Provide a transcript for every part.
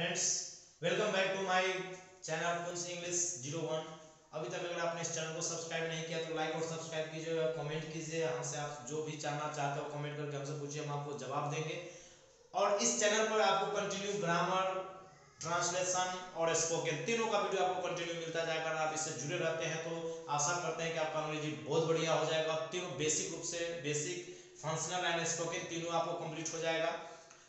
Friends, welcome back to my channel कुंस English 01। अभी तक अगर आपने इस चैनल को सब्सक्राइब नहीं किया तो लाइक और सब्सक्राइब कीजिए, कमेंट कीजिए। हमसे आप जो भी जानना चाहते हो कमेंट करके हमसे पूछिए, हम आपको जवाब देंगे। और इस चैनल पर आपको कंटिन्यू ग्रामर, ट्रांसलेशन और स्पोकन तीनों का वीडियो आपको कंटिन्यू मिलता जाएगा। अगर आप इससे जुड़े रहते हैं तो आशा करते हैं कि आपका अंग्रेजी बहुत बढ़िया हो जाएगा। तीनों बेसिक रूप से बेसिक, फंक्शनल एंड स्पोकन तीनों आपको कंप्लीट हो जाएगा।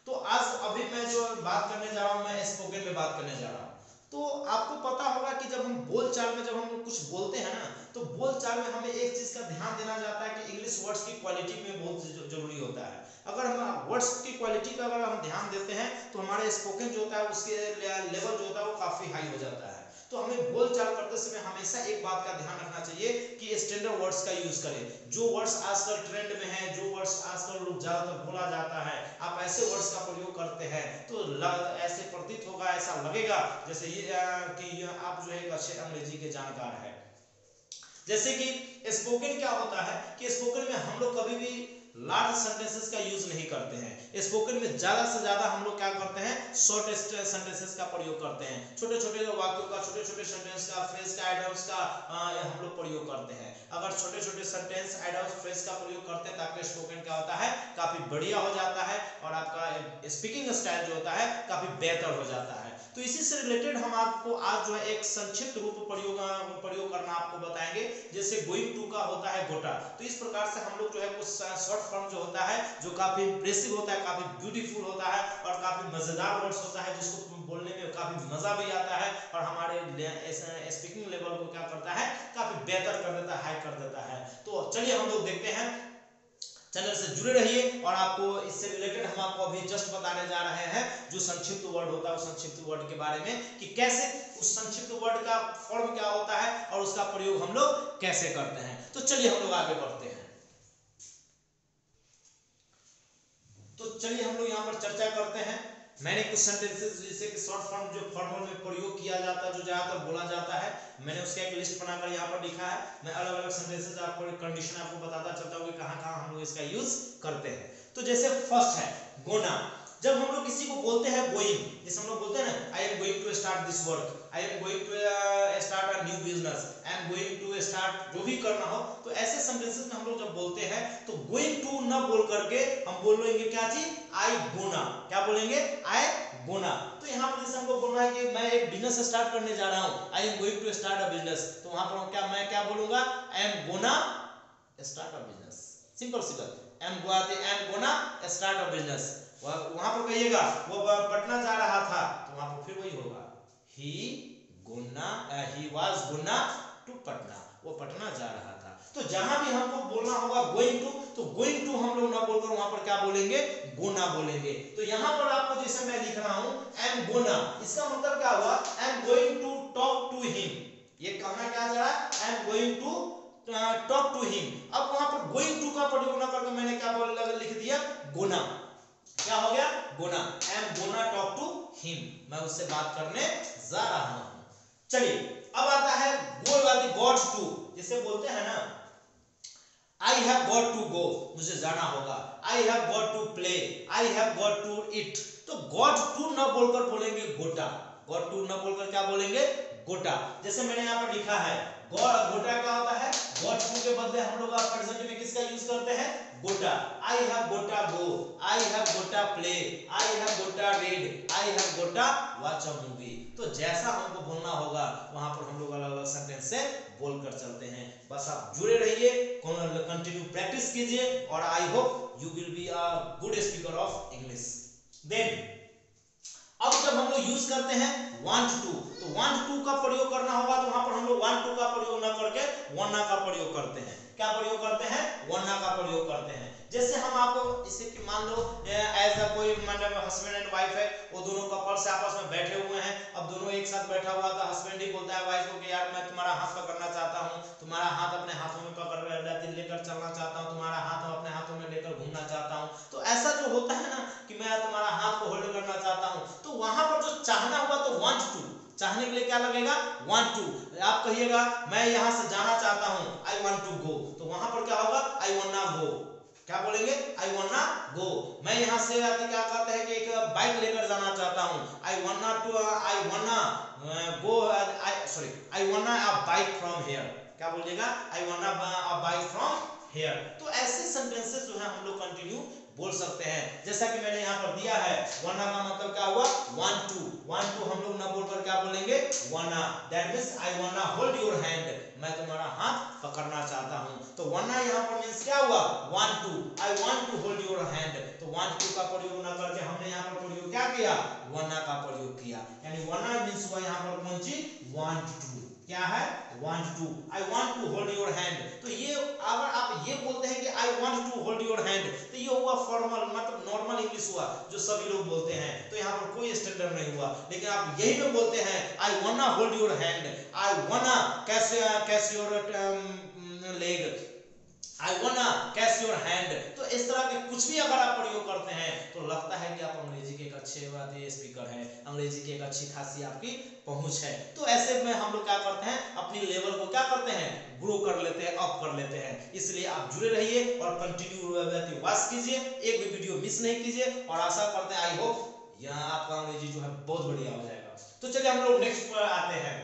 तो आज अभी मैं जो बात करने जा रहा हूँ, मैं स्पोकन में बात करने जा रहा हूँ। तो आपको पता होगा कि जब हम बोलचाल में जब हम कुछ बोलते हैं ना, तो बोलचाल में हमें एक चीज का ध्यान देना जाता है कि इंग्लिश वर्ड्स की क्वालिटी में बहुत जरूरी होता है। अगर हम वर्ड्स की क्वालिटी का अगर हम ध्यान देते हैं तो हमारे स्पोकन जो होता है उसके लेवल जो होता है वो काफी हाई हो जाता है। तो हमें बोलचाल करते समय हमेशा एक बात का ध्यान रखना चाहिए कि स्टैंडर्ड वर्ड्स का यूज करें। जो वर्ड्स आजकल ट्रेंड में है, जो वर्ड्स आजकल लोग ज्यादातर बोला जाता है, आप ऐसे वर्ड्स का प्रयोग करते हैं तो ऐसे प्रतीत होगा, ऐसा लगेगा जैसे कि आप जो है एक अच्छे अंग्रेजी के जानकार है। जैसे कि स्पोकन क्या होता है कि स्पोकन में हम लोग कभी भी लार्ज सेंटेंसेस का यूज नहीं करते हैं। स्पोकन में ज्यादा से ज्यादा हम लोग क्या करते हैं, शॉर्ट सेंटेंसेस का प्रयोग करते हैं। छोटे छोटे वाक्यों का, छोटे छोटे सेंटेंस का, फ्रेज का, एडवर्ब्स का हम लोग प्रयोग करते हैं। अगर छोटे छोटे सेंटेंस, एडवर्ब्स, फ्रेज का प्रयोग करते हैं तो आपका स्पोकन क्या होता है, काफी बढ़िया हो जाता है और आपका स्पीकिंग स्टाइल जो होता है काफी बेहतर हो जाता है। तो इसी से रिलेटेड हम आपको आज जो है एक संक्षिप्त रूप प्रयोग करना आपको बताएंगे। जैसे गोइंग टू का होता है गोटा, तो इस प्रकार से हम लोग जो है कुछ शॉर्ट फॉर्म जो होता है जो काफी इंप्रेसिव होता है, काफी ब्यूटीफुल होता है और काफी मजेदार वर्ड्स होता है, जिसको बोलने में काफी मजा भी आता है और हमारे स्पीकिंग लेवल को क्या करता है, काफी बेहतर कर देता है, हाई कर देता है। तो चलिए हम लोग देखते हैं, चैनल से जुड़े रहिए। और आपको इससे रिलेटेड हम आपको अभी जस्ट बताने जा रहे हैं जो संक्षिप्त वर्ड होता है उस संक्षिप्त वर्ड के बारे में कि कैसे उस संक्षिप्त वर्ड का फॉर्म क्या होता है और उसका प्रयोग हम लोग कैसे करते हैं। तो चलिए हम लोग आगे बढ़ते हैं। तो चलिए हम लोग यहाँ पर चर्चा करते हैं। मैंने कुछ सेंटेंसेस जिसे कि शॉर्ट फॉर्म जो फॉर्मल में प्रयोग किया जाता है, जो ज्यादातर बोला जाता है, मैंने उसका एक लिस्ट बनाकर यहाँ पर लिखा है। मैं अलग अलग सेंटेंसेस आपको कंडीशन आपको बताता चलता हूँ कि कहाँ कहाँ हम लोग इसका यूज करते हैं। तो जैसे फर्स्ट है गोना। जब हम लोग किसी को बोलते हैं गोइंग, जैसे हम लोग बोलते हैं ना, I am going to start this work, I am going to start a new business, I am going to start, जो भी करना हो, तो ऐसे सेंटेंसेस में हम लोग जब बोलते हैं तो गोइंग टू ना बोल करके हम बोलेंगे क्या चीज, आई गोना। क्या बोलेंगे, आई गोना। तो यहाँ पर जैसे हमको बोलना है कि मैं एक बिजनेस स्टार्ट करने जा रहा हूँ, I am going to start a business, तो वहां पर क्या मैं क्या बोलूंगा, I am gonna start a business. Simple सी बात, I am gonna start a business. वहां पर कहिएगा वो पटना जा रहा था, तो वहां पर फिर वही होगा, he was gonna to Patna, वो पटना जा रहा था। तो जहां भी हमको बोलना होगा गोइंग टू, तो गोइंग टू हम लोग ना बोलकर वहां पर क्या बोलेंगे, गोना बोलेंगे। तो यहां पर आपको जैसे मैं लिख रहा हूं आई एम गोना, इसका मतलब क्या हुआ, I am going to talk to him. ये कहना क्या जा रहा है, I am going to talk to him. अब वहां पर गोइंग टू का प्रयोग ना करके मैंने क्या लिख दिया, गोना। क्या हो गया, gonna, I am gonna talk to him, मैं उससे बात करने जा रहा हूं। चलिए अब आता है गो वाली, गॉट टू, जिसे बोलते हैं ना, I have got to go, मुझे जाना होगा, I have got to play, I have got to it. तो गॉट टू न बोलकर बोलेंगे गोटा, गॉट टू न बोलकर क्या बोलेंगे, गोटा। जैसे मैंने यहाँ पर लिखा है गोटा क्या होता है, गॉट टू के बदले हम लोग प्रेजेंट में किसका यूज करते हैं, गोटा। आई हैव गोटा गो, आई हैव गोटा प्ले, आई हैव गोटा रीड, आई हैव गोटा वॉच अ मूवी। तो जैसा हमको बोलना होगा वहां पर हम लोग अलग अलग सेंटेंस से बोलकर चलते हैं। बस आप जुड़े रहिए, कंटिन्यू प्रैक्टिस कीजिए और I hope you will be a good speaker of English. Then अब जब हम लोग यूज करते हैं want to, तो want to का प्रयोग करना होगा तो वहां पर हम लोग want to का प्रयोग ना करके wanna का प्रयोग करते हैं। क्या प्रयोग करते हैं, wanna का प्रयोग करते हैं। जैसे हम आपको जैसे कि मान लो एज अ कोई मतलब हस्बैंड एंड वाइफ है, वो दोनों कपल्स आपस में बैठे हुए हैं। अब दोनों एक साथ बैठा हुआ था, हस्बैंड ही बोलता है वाइफ को कि यार मैं तुम्हारा हाथ पकड़ना चाहता हूँ, तुम्हारा हाथ अपने हाथों में पकड़ लेकर चलना चाहता हूँ, तुम्हारा हाथ अपने हाथों में लेकर घूमना चाहता हूँ। तो ऐसा जो होता है ना कि मैं तुम्हारा हाथ को होल्ड करना चाहता हूँ, तो वहां पर जो चाहना हुआ तो want to, चाहने के लिए क्या लगेगा, want to। आप कहिएगा मैं यहां से जाना चाहता हूं, I want to go, तो वहां पर क्या होगा, I wanna go। क्या बोलेंगे, I wanna go। मैं यहां से क्या कहते हैं कि एक बाइक लेकर जाना चाहता हूँ। I wanna a bike from here. क्या बोलिएगा? I wanna a bike from here. तो ऐसे सेंटेंसेस जो है हम लोग कंटिन्यू बोल सकते हैं। जैसा कि मैंने यहाँ पर दिया है, वांना का मतलब क्या हुआ? वांट टू हम लोग ना बोलकर क्या बोलेंगे? वांना। That means I wanna hold your hand, मैं तुम्हारा हाथ पकड़ना चाहता हूँ। तो वांना यहाँ पर मींस क्या हुआ? Want to. I want to hold your hand. तो वांट टू का प्रयोग ना करके हमने यहाँ पर प्रयोग क्या किया? वांना का प्रयोग किया। यानी वांना मींस हुआ यहाँ पर कौन चीज? Want to. क्या है? Want to. I want to hold your hand. तो ये अगर आप ये बोलते हैं कि I want to hold your hand, तो ये हुआ फॉर्मल, मतलब नॉर्मल इंग्लिश हुआ जो सभी लोग बोलते हैं। तो यहाँ पर कोई स्टैंडर्ड नहीं हुआ। लेकिन आप यही में बोलते हैं I wanna hold your hand, I wanna catch your leg, I wanna catch your hand. तो इस तरह के कुछ भी अगर आप प्रयोग करते हैं तो लगता है कि आप अंग्रेजी के एक अच्छे स्पीकर हैं, अंग्रेजी की एक अच्छी खासी आपकी पहुंच है। तो ऐसे में हम लोग क्या करते हैं? अपनी लेवल को क्या करते हैं? ग्रो कर लेते हैं, अप कर लेते हैं। इसलिए आप जुड़े रहिए और कंटिन्यू वॉच कीजिए, एक भी वीडियो मिस नहीं कीजिए। और आशा करते हैं, आई होप यहाँ आपका अंग्रेजी जो है बहुत बढ़िया हो जाएगा। तो चलिए हम लोग नेक्स्ट पर आते हैं।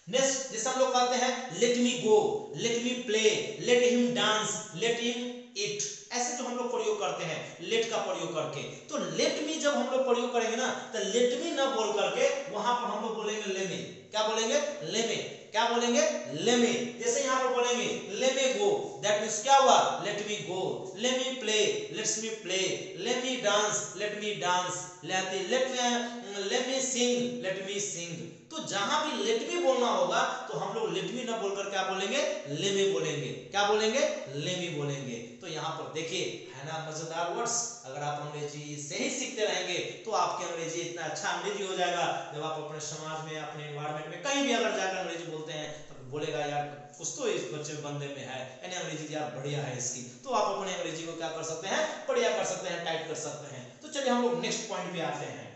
नेक्स्ट जैसे हम लोग कहते हैं let me go, let me play, let him dance, let him eat, ऐसे जो हम लोग प्रयोग करते हैं लेट का प्रयोग करके। तो लेट मी जब हम लोग प्रयोग करेंगे ना, तो लेट मी ना बोल करके वहां पर हम लोग बोलेंगे ले मी। क्या बोलेंगे? ले मी। क्या बोलेंगे? ले मी। जैसे यहाँ पर बोलेंगे ले मी गो, दैट मींस क्या हुआ? Let me go. Let me play, let's me play. Let me dance, let me dance. Let me sing, let me sing. तो जहां भी लेट मी बोलना होगा तो हम लोग लेट मी ना बोलकर क्या बोलेंगे? ले मी बोलेंगे। क्या बोलेंगे? ले मी बोलेंगे। तो यहाँ पर देखिए है ना मजेदार वर्ड्स। अगर आप अंग्रेजी से ही सीखते रहेंगे तो आपकी अंग्रेजी इतना अच्छा अंग्रेजी हो जाएगा, जब आप अपने समाज में, अपने एनवायरनमेंट में कहीं भी अगर जाकर अंग्रेजी बोलते हैं तो बोलेगा यार कुछ तो इस बच्चे बंदे में है, यानी अंग्रेजी यार बढ़िया है इसकी। तो आप अपने अंग्रेजी को क्या कर सकते हैं? बढ़िया कर सकते हैं, टाइट कर सकते हैं। तो चलिए हम लोग नेक्स्ट पॉइंट पे आते हैं।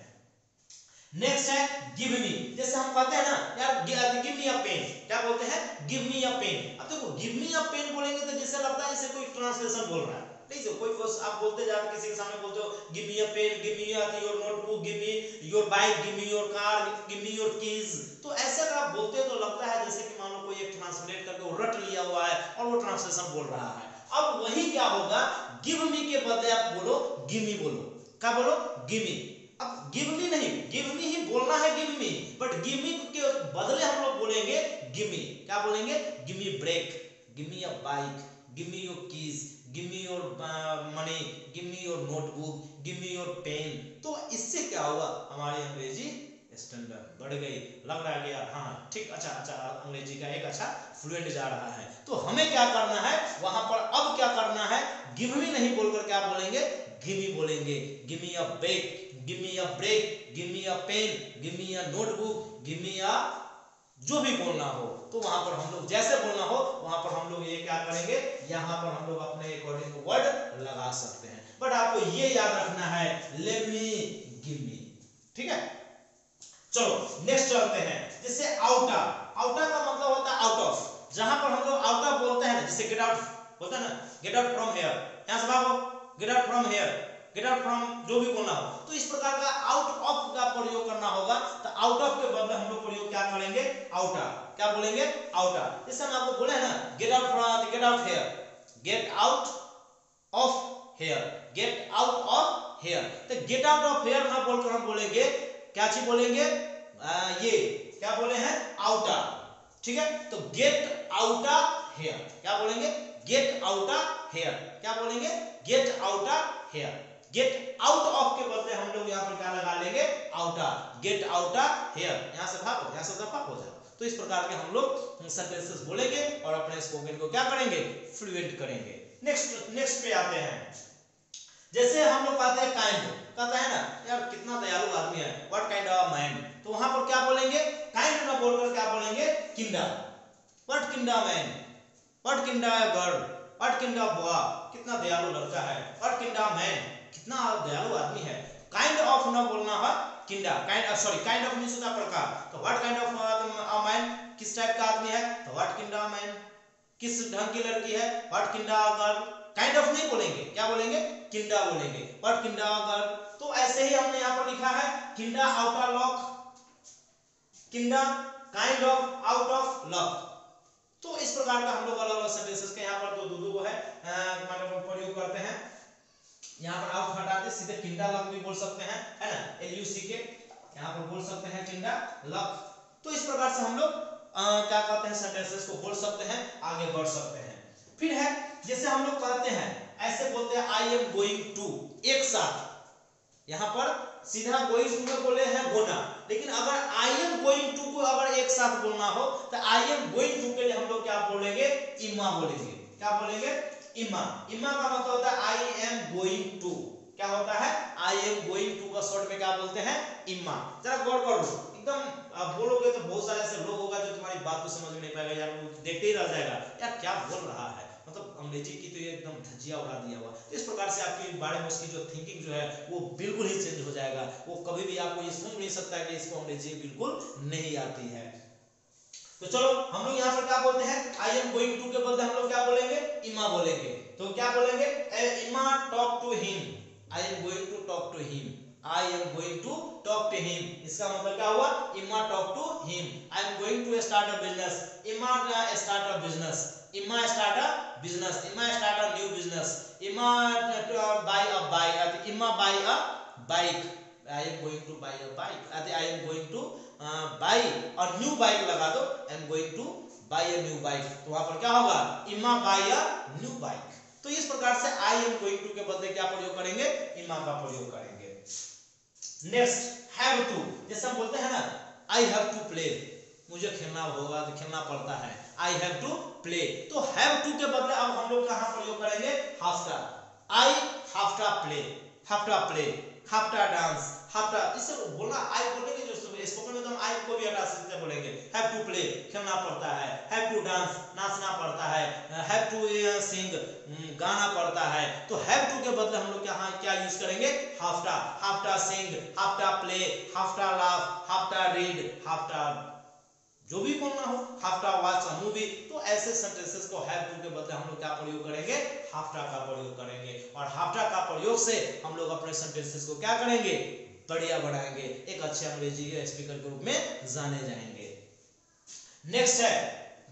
नेक्स्ट है गिव मी। जैसे हम कहते हैं ना यार गिव मी अ पेन, क्या बोलते हैं? Give me a pen. अब देखो गिव मी अ पेन बोलेंगे तो जैसे लगता है जैसे कोई ट्रांसलेशन बोल रहा है। नहीं सर, कोई आप बोलते जाते किसी के सामने बोलते हो give me a pen, give me your notebook, give me your bike, give me your car, give me your keys. तो ऐसे अगर आप बोलते हो तो लगता है जैसे कि मान लो कोई एक ट्रांसलेट करके वो रट लिया हुआ है और वो ट्रांसलेशन बोल रहा है। अब वही क्या होगा? गिव मी के बदले आप बोलो गिव मी बोलो। क्या बोलो? Give me. अब गिव मी नहीं, गिव मी ही बोलना है give me, but give me के बदले हम लोग बोलेंगे गिव मी। क्या बोलेंगे? Give me break, give me a bike, give me your keys, give me your money, give me your notebook, give me your pen. तो इससे क्या हुआ? हमारी अंग्रेजी स्टैंडर्ड बढ़ गई। लग रहा है कि यार हाँ ठीक, अच्छा अंग्रेजी का एक अच्छा फ्लुएंट जा रहा है। तो हमें क्या करना है वहां पर? अब क्या करना है? गिव मी नहीं बोलकर क्या बोलेंगे? गिव मी बोलेंगे। Give me a bag, give me a break, give me a pen, give me a notebook, give me a जो भी बोलना हो। तो वहां पर हम लोग जैसे बोलना हो वहां पर हम लोग ये क्या करेंगे? यहाँ पर हम लोग अपने अकॉर्डिंग वर्ड लगा सकते हैं। बट आपको ये याद रखना है लेट मी, गिव मी। ठीक है, चलो नेक्स्ट चलते हैं। जैसे आउटर, आउटर का मतलब होता है आउट ऑफ। जहां पर हम लोग आउट ऑफ बोलते हैं, जैसे गेट आउट बोलते हैं ना, गेट आउट फ्रॉम हियर, यहां से भागो, get out from here, get out from जो भी बोलना हो। तो इस प्रकार का आउट ऑफ का प्रयोग करना होगा। तो आउट ऑफ के बदले हम लोग प्रयोग क्या करेंगे? आउटर। क्या बोलेंगे? आउटर। जैसे हम आपको बोले ना get out from, get out here, get out of here, get out of here. तो गेट आउट ऑफ हियर ना बोलकर हम बोलेंगे क्या चीज बोलेंगे? ये क्या बोले हैं? आउटर। ठीक है, तो गेट आउटर हियर। क्या बोलेंगे? Get outta here. क्या बोलेंगे? Get outta here. Get out of के बदले हम लोग यहाँ पर क्या लगा लेंगे? आउटर। गेट आउटर हियर, यहाँ से भागो, यहाँ से दफा हो जाओ। तो इस प्रकार के हम लोग सेंटेंसेस बोलेंगे और अपने स्पोकन को क्या करेंगे? फ्लुएंट करेंगे। नेक्स्ट पे आते हैं। जैसे हम लोग कहते हैं काइंड, कहता है ना यार कितना दयालु आदमी है, व्हाट काइंड ऑफ मैन। तो वहां पर क्या बोलेंगे? काइंड ना बोलकर क्या बोलेंगे? Kinder. What Kinder man, what kinder girl, what Kinder boy, कितना दयालु लड़का है। व्हाट किंडर मैन, कितना दयालु आदमी है। काइंड ऑफ ना बोलना है किंडर। काइंड ऑफ मींस होता है प्रकार। तो व्हाट काइंड ऑफ मैन, किस टाइप का आदमी है। तो व्हाट किंडर मैन, किस ढंग की लड़की है। What kinder girl, kind of नहीं बोलेंगे, क्या बोलेंगे? किंडर बोलेंगे। What kinder girl. तो ऐसे ऐसे ही हमने यहाँ पर लिखा है kinda out lock, kinda kind of out of luck. तो इस प्रकार का हम लोग अलग अलग सेंटेंसेस के यहाँ पर तो दो को है मतलब प्रयोग करते हैं। यहाँ पर आउट हटाते सीधे किंडा लक भी बोल सकते हैं, है ना, LUC के यहाँ पर बोल सकते हैं किंडा लक। तो इस प्रकार से हम लोग क्या कहते हैं सेंटेंसेस को बोल सकते हैं, आगे बढ़ सकते हैं। फिर है जैसे हम लोग कहते हैं ऐसे बोलते हैं आई एम गोइंग टू, एक साथ यहाँ पर सीधा गोइंग टू में बोले हैं गोना, लेकिन अगर आई एम गोइंग टू को अगर एक साथ बोलना हो तो आई एम गोइंग टू के लिए हम लोग क्या बोलेंगे, इमा बोलेंगे। क्या बोलेंगे, इमा। इमा का मतलब होता है आई एम गोइंग टू, क्या होता है, आई एम गोइंग टू का शॉर्ट में क्या बोलते हैं, इमा। जरा गौर कर लो, एकदम आप बोलोगे तो बहुत सारे ऐसे लोग होगा जो तुम्हारी बात को समझ में नहीं पाएगा, यार देखते ही रह जाएगा यार क्या बोल रहा है, मतलब अंग्रेजी की तो ये एकदम धज्जिया उड़ा दिया हुआ। तो इस प्रकार से आपके बारे में उसकी जो थिंकिंग जो है वो बिल्कुल ही चेंज हो जाएगा। वो कभी भी आपको ये समझ नहीं सकता कि इसको अंग्रेजी बिल्कुल नहीं आती है। तो चलो हम लोग यहाँ पर क्या बोलते हैं, आई एम गोइंग टू के बदले हम लोग क्या बोलेंगे, इमा बोलेंगे। तो क्या बोलेंगे, I'mma talk to him, I am going to talk to him, I am going to talk to him. इसका मतलब क्या हुआ, I'mma talk to him. I am going to start a business, I'mma start a business, I'mma start a business, I'mma start a new business, I'mma buy a bike, I'mma buy a bike, I am going to buy a bike, I am going to buy और new bike लगा दो, I am going to buy a new bike. तो वहां पर क्या होगा, इमा buy a new bike. तो इस प्रकार से आई एम गोइंग टू के बदले क्या प्रयोग करेंगे, इमा का प्रयोग करेंगे। नेक्स्ट हैव टू, जैसे हम बोलते हैं ना आई हैव टू प्ले, मुझे खेलना होगा तो खेलना पड़ता है, आई हैव टू प्ले। तो हैव टू के बदले अब हम लोग कहां प्रयोग करेंगे, हाफ्टा, आई हाफ्टा प्ले, हाफ्टा प्ले, हाफ्टा डांस, हाफ्टा, इसे बोलना आई बोलेंगे जो स्पोकन में तो हम आई को भी हटा सकते हैं, बोलेंगे हैव टू प्ले खेलना पड़ता है, हैव टू डांस नाचना पड़ता है, हैव टू सिंग गाना पड़ता है। तो हैव टू के बदले हम लोग क्या यूज करेंगे, हाफ्टा, हाफ्टा सिंग, हाफ्टा प्ले, हाफ्टा लाफ, हाफ्टा रीड, हाफ्टा जो भी बोलना हो, हाफ्टा वॉच अ मूवी। तो ऐसे सेंटेंसेस को हैव टू के बदले हम लोग क्या प्रयोग करेंगे, हाफ्टा का प्रयोग करेंगे। और हाफ्टा का प्रयोग से हम लोग अपने सेंटेंसेस को क्या करेंगे, बढ़िया बनाएंगे, एक अच्छे अंग्रेजी के स्पीकर के रूप में जाने जाएंगे। नेक्स्ट है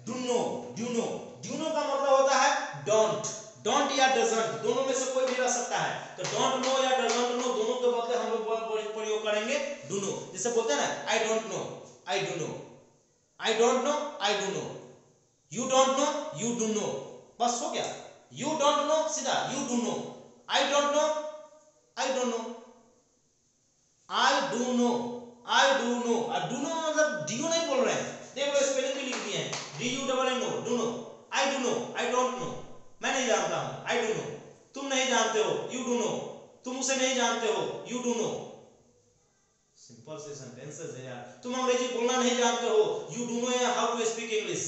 डूनो, ड्यूनो, ड्यूनो का मतलब होता है डोंट, डोंट या डजंट दोनों में से कोई भी रह सकता है। तो डोंट नो या डजंट नो दोनों के बदले हम लोग प्रयोग करेंगे डूनो। जैसे बोलते हैं ना I don't know, I do know, I don't know, I do know, you don't know, you do know, बस हो गया। You don't know सीधा you do know, I don't know, I don't know, I do know, I do know। और do know मतलब do नहीं बोल रहे हैं, देख लो स्पेलिंग भी लिख दिए हैं, DUNNO, do know, I do know, I don't know, मैं नहीं जानता हूँ, I do know, तुम नहीं जानते हो, you do know, तुम उसे नहीं जानते हो, you do know। सिंपल से सेंटेंसेस है यार। तुम अंग्रेजी बोलना नहीं जानते हो, you do know how to speak English,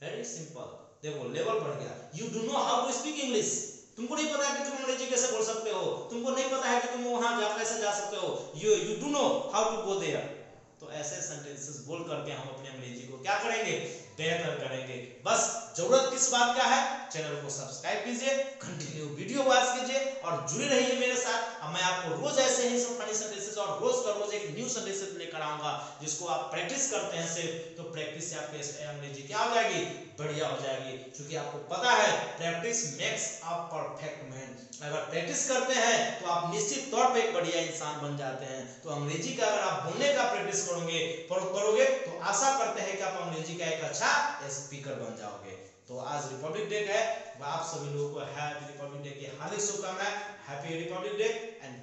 very simple. देखो लेवल बढ़ गया, you do know how to speak English. तुमको नहीं पता है कि तुम अंग्रेजी कैसे बोल सकते हो, तुमको नहीं पता है कि तुम वहां कैसे जा सकते हो, you do know how to go there. तो ऐसे सेंटेंसेस बोल करके हम अपने अंग्रेजी को क्या करेंगे, बेहतर करेंगे। बस जरूरत किस बात का है, चैनल को सब्सक्राइब कीजिए, कंटिन्यू वीडियो वॉच कीजिए और जुड़े रहिए मेरे साथ। अब मैं आपको रोज ऐसे ही सब फनी सेंटेंसेस और रोज का रोज एक न्यू सेंटेंसेस लेकर आऊंगा, जिसको आप प्रैक्टिस करते हैं सिर्फ, तो प्रैक्टिस से आपकी अंग्रेजी क्या हो जाएगी, बढ़िया हो जाएगी। क्योंकि आपको पता है practice makes a perfect man. अगर प्रैक्टिस करते हैं तो आप निश्चित तौर पे एक बढ़िया इंसान बन जाते हैं। तो अंग्रेजी का अगर आप बोलने का प्रैक्टिस करोगे तो आशा करते हैं कि आप अंग्रेजी का एक अच्छा स्पीकर बन जाओगे। तो आज रिपब्लिक डे है, आप सभी लोगों को हैप्पी रिपब्लिक डे की हार्दिक शुभकामनाएं। Happy Republic day and